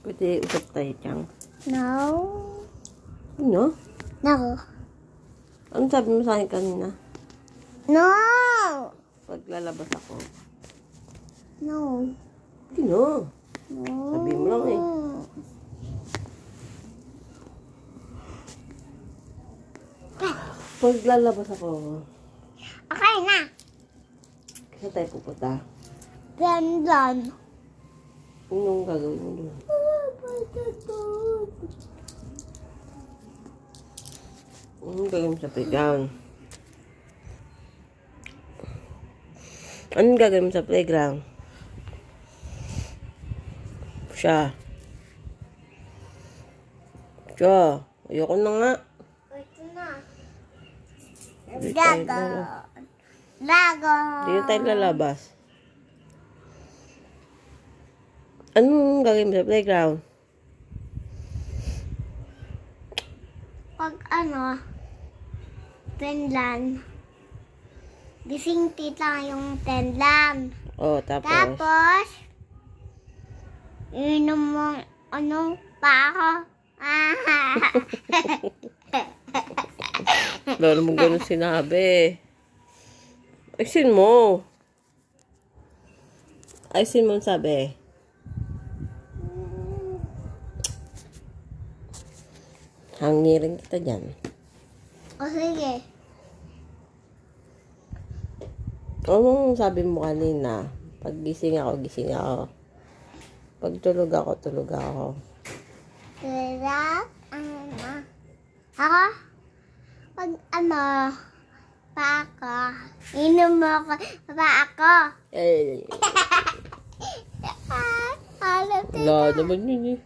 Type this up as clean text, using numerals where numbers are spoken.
Pwede usap tayo, Chang. No. Ano? No. Ano sabi mo sa akin kanina? No. Paglalabas ako. No. Sino? No. Sabi mo lang eh. Paglalabas ako. Okay na. Saan tayo pupunta? Gandun. Anong gagawin mo doon? Anong gagawin mo sa playground? Anong gagawin mo sa playground? Siya. Ayoko na nga. Ito na. Di tayo Dragon. Di na tayo lalabas. Anong gagawin mo sa playground? Pag Finland. Gising tita yung Finland. Oh, tapos? Tapos, inom mo, pa ako. Lalo mo ganun sinabi. Ayusin mo. Ayusin mo ang sabi. Hangirin kita dyan. O sige. Anong sabi mo kanina? Pag gising ako, gising ako. Pag tulog ako, tulog ako. Sarap. Ako? Pag pa ako. Inom mo ako. Pa ako. Eh. Alam Wala naman yun eh.